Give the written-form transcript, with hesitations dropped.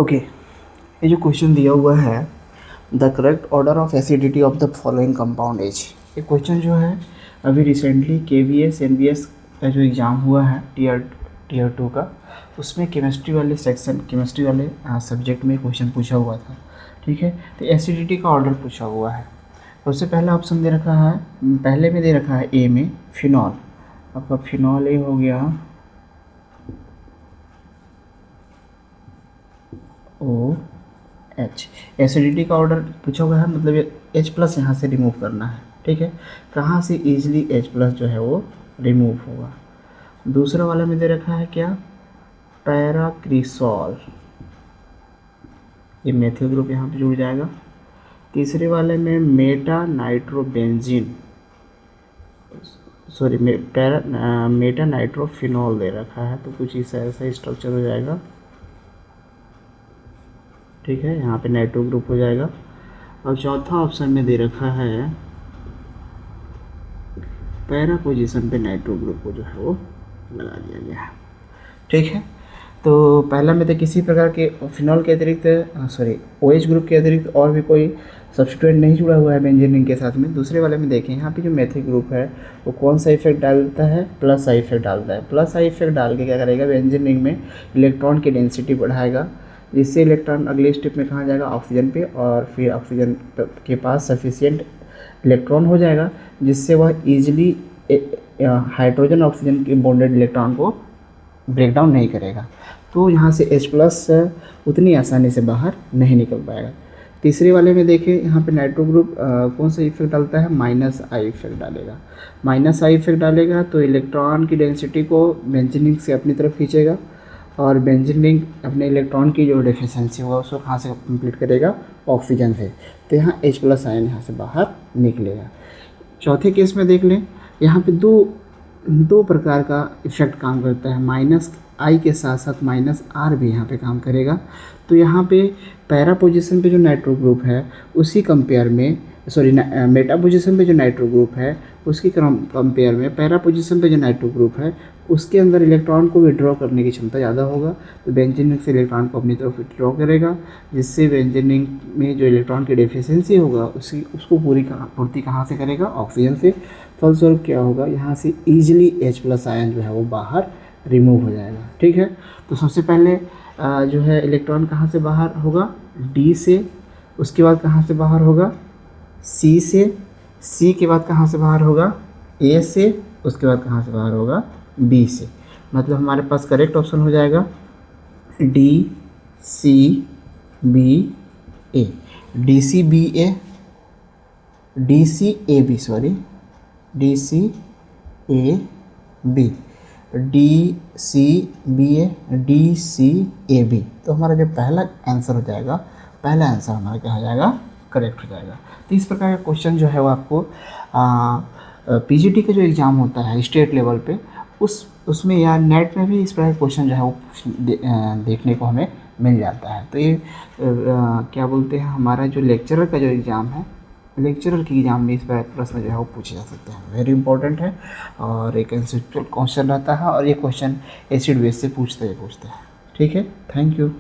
Okay, ये जो question दिया हुआ है, the correct order of acidity of the following compound is. ये क्वेश्चन जो है अभी रिसेंटली KVS NBS का जो एग्ज़ाम हुआ है टीयर 2 का, उसमें केमिस्ट्री वाले सेक्शन, केमिस्ट्री वाले सब्जेक्ट में क्वेश्चन पूछा हुआ था। ठीक है, तो एसिडिटी का ऑर्डर पूछा हुआ है। सबसे पहला ऑप्शन दे रखा है, पहले में दे रखा है ए में फिनॉल। आपका फिनॉल ए हो गया OH। एसिडिटी का ऑर्डर पूछा हुआ है, मतलब ये H+ यहाँ से रिमूव करना है। ठीक है, कहाँ से इजीली H+ जो है वो रिमूव होगा। दूसरा वाला में दे रखा है क्या, पैराक्रिसॉल, ये मेथिल ग्रुप यहाँ पे जुड़ जाएगा। तीसरे वाले में meta nitrobenzene, sorry meta nitrophenol दे रखा है, तो कुछ इस ऐसा ही स्ट्रक्चर हो जाएगा। ठीक है, यहाँ पे नाइट्रो ग्रुप हो जाएगा। और चौथा ऑप्शन में दे रखा है पैरा पोजीशन पे नाइट्रो ग्रुप को जो है वो लगा दिया गया है। ठीक है, तो पहला में तो किसी प्रकार के फिनॉल के अतिरिक्त OH ग्रुप के अतिरिक्त और भी कोई सब्स्टिट्यूएंट नहीं जुड़ा हुआ है बेंजीन रिंग के साथ में। दूसरे वाले में देखें, यहाँ पे जो मेथिल ग्रुप है वो कौन सा इफेक्ट डालता है, प्लस आई इफेक्ट डालता है। प्लस आई इफेक्ट डाल के क्या करेगा, बेंजीन रिंग में इलेक्ट्रॉन की डेंसिटी बढ़ाएगा, जिससे इलेक्ट्रॉन अगले स्टेप में कहाँ जाएगा, ऑक्सीजन पे, और फिर ऑक्सीजन के पास सफिशिएंट इलेक्ट्रॉन हो जाएगा, जिससे वह ईजिली हाइड्रोजन ऑक्सीजन के बॉन्डेड इलेक्ट्रॉन को ब्रेक डाउन नहीं करेगा। तो यहाँ से H+ उतनी आसानी से बाहर नहीं निकल पाएगा। तीसरे वाले में देखें, यहाँ पे नाइट्रो ग्रुप कौन सा इफेक्ट डालता है, माइनस आई इफेक्ट डालेगा। माइनस आई इफेक्ट डालेगा तो इलेक्ट्रॉन की डेंसिटी को बेंजीन रिंग से अपनी तरफ खींचेगा, और बेंजीन रिंग अपने इलेक्ट्रॉन की जो डेफिशिएंसी होगा उसको कहाँ से कंप्लीट करेगा, ऑक्सीजन से। तो यहाँ H+ आयन यहाँ से बाहर निकलेगा। चौथे केस में देख लें, यहाँ पे दो प्रकार का इफेक्ट काम करता है, माइनस आई के साथ साथ माइनस आर भी यहाँ पे काम करेगा। तो यहाँ पे पैरा पोजीशन पे जो नाइट्रो ग्रुप है उसी कंपेयर में, मेटा पोजीशन पे जो नाइट्रो ग्रुप है उसकी कंपेयर में पैरा पोजीशन पे जो नाइट्रो ग्रुप है उसके अंदर इलेक्ट्रॉन को विड्रॉ करने की क्षमता ज़्यादा होगा। तो बेंजीन रिंग से इलेक्ट्रॉन को अपनी तरफ विड्रॉ करेगा, जिससे बेंजीन रिंग में जो इलेक्ट्रॉन की डेफिशिएंसी होगा उसको पूर्ति कहाँ से करेगा, ऑक्सीजन से। फलस्वरूप क्या होगा, यहाँ से ईजिली H+ आयन जो है वो बाहर रिमूव हो जाएगा। ठीक है, तो सबसे पहले जो है इलेक्ट्रॉन कहाँ से बाहर होगा, D से, उसके बाद कहाँ से बाहर होगा, C से, C के बाद कहाँ से बाहर होगा, A से, उसके बाद कहाँ से बाहर होगा, B से। मतलब हमारे पास करेक्ट ऑप्शन हो जाएगा DCBA, DCBA, DCAB, sorry DCAB, DCBA, DCAB। तो हमारा जो पहला आंसर हो जाएगा, पहला आंसर हमारा क्या हो जाएगा, करेक्ट हो जाएगा। तो इस प्रकार का क्वेश्चन जो है वो आपको PGT का जो एग्ज़ाम होता है स्टेट लेवल पे, उसमें या नेट में भी इस प्रकार क्वेश्चन जो है वो देखने को हमें मिल जाता है। तो ये क्या बोलते हैं, हमारा जो लेक्चरर का जो एग्ज़ाम है, लेक्चरर के एग्ज़ाम में इस प्रश्न जो है वो पूछे जा सकते हैं। वेरी इंपॉर्टेंट है, और एक कंसेप्चुअल क्वेश्चन रहता है, और ये क्वेश्चन एसिड बेस से पूछते हैं। ठीक है, थैंक यू।